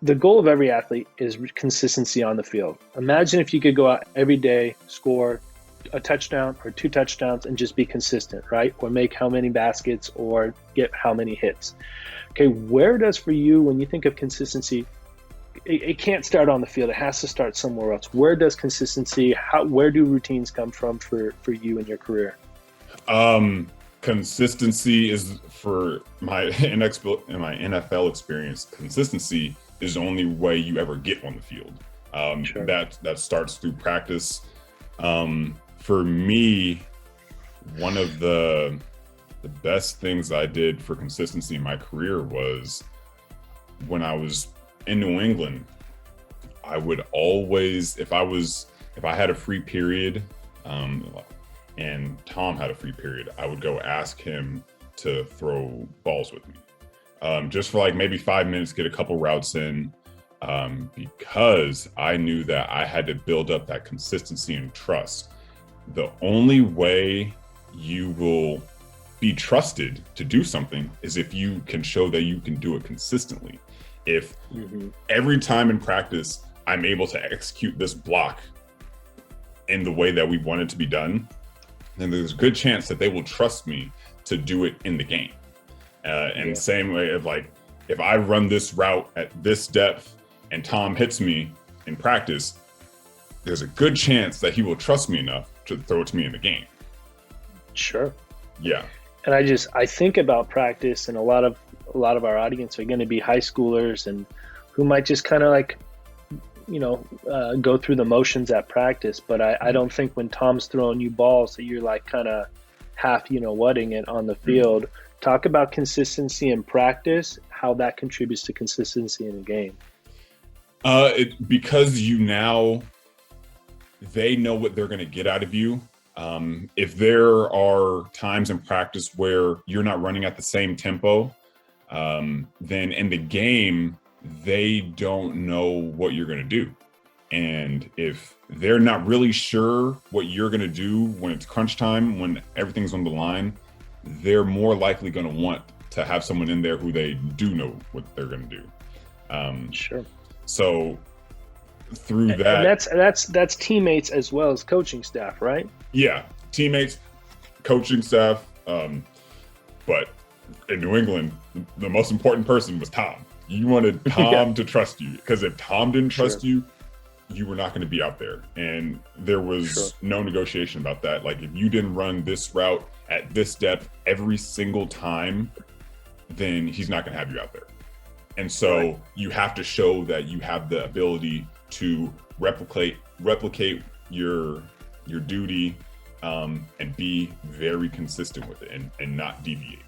the goal of every athlete is consistency on the field. Imagine if you could go out every day, score a touchdown or two touchdowns, and just be consistent, right? Or make how many baskets or get how many hits. Okay, where does for you, when you think of consistency, it can't start on the field. It has to start somewhere else. Where does consistency, where do routines come from for you in your career? Consistency is for my NFL experience. Consistency is the only way you ever get on the field. Sure. That starts through practice. For me, one of the best things I did for consistency in my career was when I was in New England. I would always, if I had a free period, and Tom had a free period, I would go ask him to throw balls with me, just for like maybe 5 minutes, get a couple routes in, because I knew that I had to build up that consistency and trust. The only way you will be trusted to do something is if you can show that you can do it consistently. If every time in practice I'm able to execute this block in the way that we want it to be done, then there's a good chance that they will trust me to do it in the game. And same way of like, if I run this route at this depth and Tom hits me in practice, there's a good chance that he will trust me enough to throw it to me in the game. Sure. Yeah. And I think about practice, and a lot of our audience are going to be high schoolers and who might just kind of like, go through the motions at practice. But I don't think when Tom's throwing you balls that you're like kind of half, whatting it on the field. Talk about consistency in practice, how that contributes to consistency in the game. Because they know what they're going to get out of you. If there are times in practice where you're not running at the same tempo, then in the game, they don't know what you're going to do. And if they're not really sure what you're going to do when it's crunch time, when everything's on the line, they're more likely going to want to have someone in there who they do know what they're going to do. Sure. So through that, and that's teammates as well as coaching staff, right? Yeah, teammates, coaching staff. But in New England, the most important person was Tom. You wanted Tom to trust you, because if Tom didn't trust you, you were not going to be out there. And there was no negotiation about that. Like, if you didn't run this route at this depth every single time, then he's not going to have you out there. And so you have to show that you have the ability to replicate your duty, and be very consistent with it and not deviate.